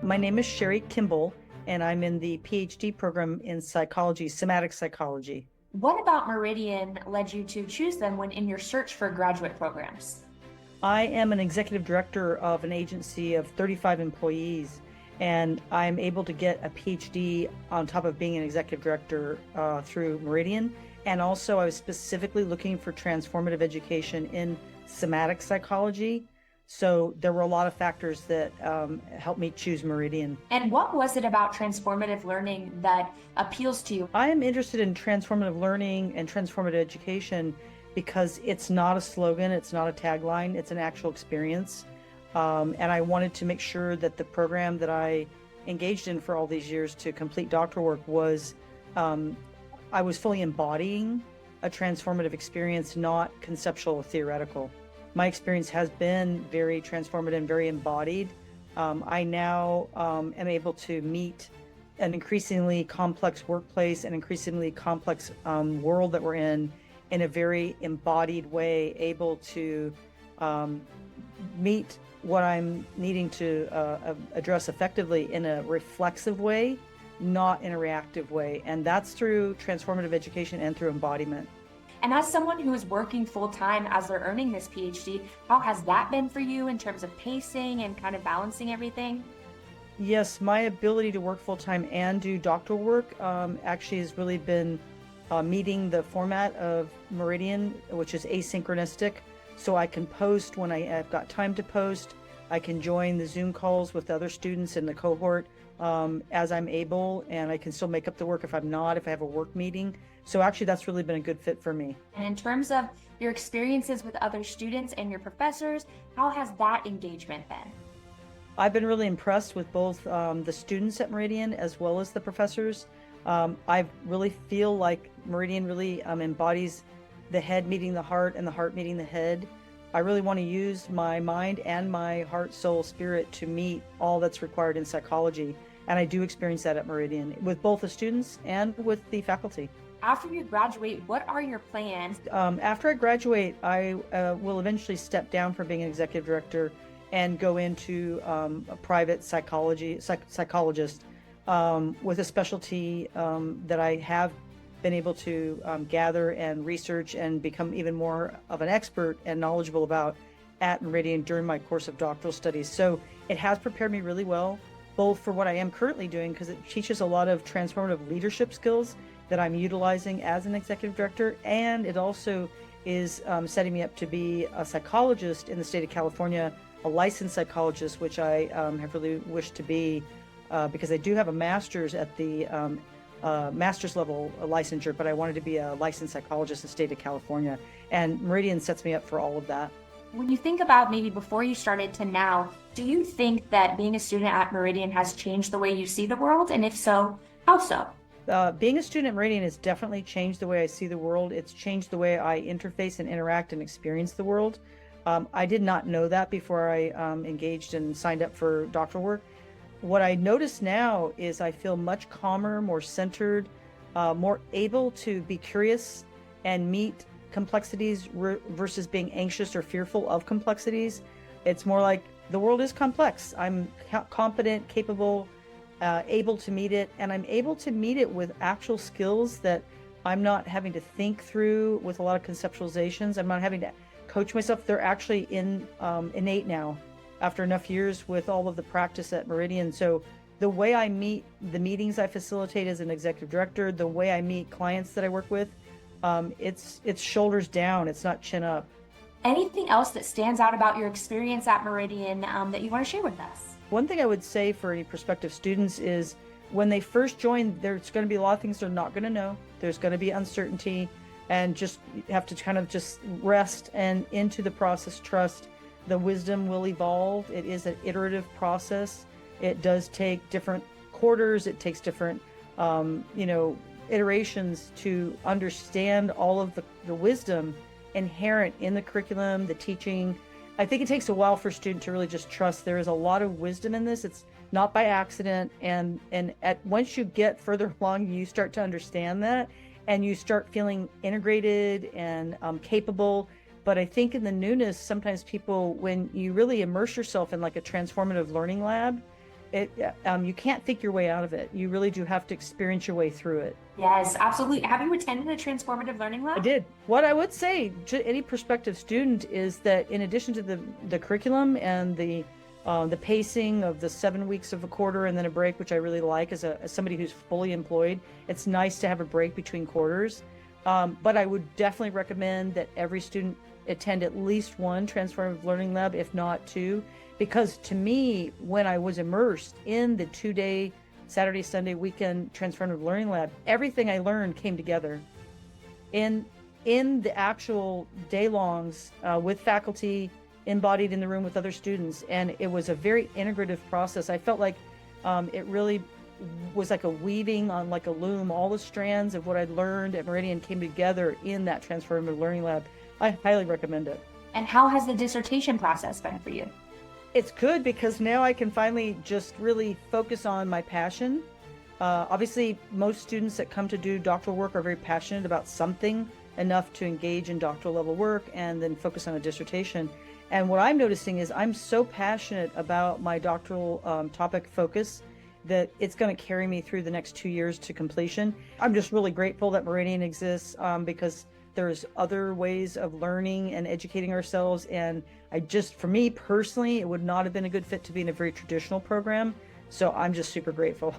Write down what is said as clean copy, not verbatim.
My name is Sherri Kimbell, and I'm in the PhD program in psychology, somatic psychology. What about Meridian led you to choose them when in your search for graduate programs? I am an executive director of an agency of 35 employees, and I'm able to get a PhD on top of being an executive director through Meridian. And also, I was specifically looking for transformative education in somatic psychology. So there were a lot of factors that helped me choose Meridian. And what was it about transformative learning that appeals to you? I am interested in transformative learning and transformative education because it's not a slogan, it's not a tagline, it's an actual experience. And I wanted to make sure that the program that I engaged in for all these years to complete doctoral work was, I was fully embodying a transformative experience, not conceptual or theoretical. My experience has been very transformative and very embodied. I now am able to meet an increasingly complex workplace, an increasingly complex world that we're in a very embodied way, able to meet what I'm needing to address effectively in a reflexive way, not in a reactive way. And that's through transformative education and through embodiment. And as someone who is working full time as they're earning this PhD, how has that been for you in terms of pacing and kind of balancing everything? Yes, my ability to work full time and do doctoral work actually has really been meeting the format of Meridian, which is asynchronistic. So I can post when I've got time to post. I can join the Zoom calls with other students in the cohort as I'm able, and I can still make up the work if I'm not, if I have a work meeting. So actually, that's really been a good fit for me. And in terms of your experiences with other students and your professors, how has that engagement been? I've been really impressed with both the students at Meridian as well as the professors. I really feel like Meridian really embodies the head meeting the heart and the heart meeting the head. I really want to use my mind and my heart, soul, spirit to meet all that's required in psychology. And I do experience that at Meridian with both the students and with the faculty. After you graduate, what are your plans? After I graduate, I will eventually step down from being an executive director and go into a private psychologist with a specialty that I have been able to gather and research and become even more of an expert and knowledgeable about at Meridian during my course of doctoral studies. So it has prepared me really well, both for what I am currently doing, because it teaches a lot of transformative leadership skills that I'm utilizing as an executive director, and it also is setting me up to be a psychologist in the state of California, a licensed psychologist, which I have really wished to be because I do have a master's at the master's level licensure, but I wanted to be a licensed psychologist in the state of California, and Meridian sets me up for all of that. When you think about maybe before you started to now, do you think that being a student at Meridian has changed the way you see the world? And if so, how so? Being a student at Meridian has definitely changed the way I see the world. It's changed the way I interface and interact and experience the world. I did not know that before I engaged and signed up for doctoral work. What I notice now is I feel much calmer, more centered, more able to be curious and meet complexities versus being anxious or fearful of complexities. It's more like the world is complex. I'm competent, capable, able to meet it, and I'm able to meet it with actual skills that I'm not having to think through with a lot of conceptualizations. I'm not having to coach myself. They're actually innate now after enough years with all of the practice at Meridian. So the way I meet, the meetings I facilitate as an executive director, the way I meet clients that I work with, it's shoulders down, it's not chin up. Anything else that stands out about your experience at Meridian that you want to share with us? One thing I would say for any prospective students is when they first join, there's going to be a lot of things they're not going to know. There's going to be uncertainty, and just have to kind of just rest and into the process, trust. The wisdom will evolve. It is an iterative process. It does take different quarters. It takes different, iterations to understand all of the wisdom inherent in the curriculum, the teaching. I think it takes a while for a student to really just trust there is a lot of wisdom in this. It's not by accident. And once you get further along, you start to understand that, and you start feeling integrated and capable. But I think in the newness, sometimes people, when you really immerse yourself in like a transformative learning lab, You can't think your way out of it. You really do have to experience your way through it. Yes, absolutely. Have you attended a transformative learning I lab? did. What I would say to any prospective student is that in addition to the curriculum and the pacing of the 7 weeks of a quarter and then a break, which I really like as somebody who's fully employed, it's nice to have a break between quarters. But I would definitely recommend that every student attend at least one transformative learning lab, if not two, because to me, when I was immersed in the 2-day Saturday, Sunday, weekend transformative learning lab, everything I learned came together in the actual day longs with faculty, embodied in the room with other students, and it was a very integrative process. I felt like it really was like a weaving on like a loom. All the strands of what I'd learned at Meridian came together in that transformative learning lab. I highly recommend it. And how has the dissertation process been for you? It's good because now I can finally just really focus on my passion. Obviously, most students that come to do doctoral work are very passionate about something enough to engage in doctoral level work and then focus on a dissertation. And what I'm noticing is I'm so passionate about my doctoral topic focus that it's going to carry me through the next 2 years to completion. I'm just really grateful that Meridian exists because there's other ways of learning and educating ourselves. And for me personally, it would not have been a good fit to be in a very traditional program. So I'm just super grateful.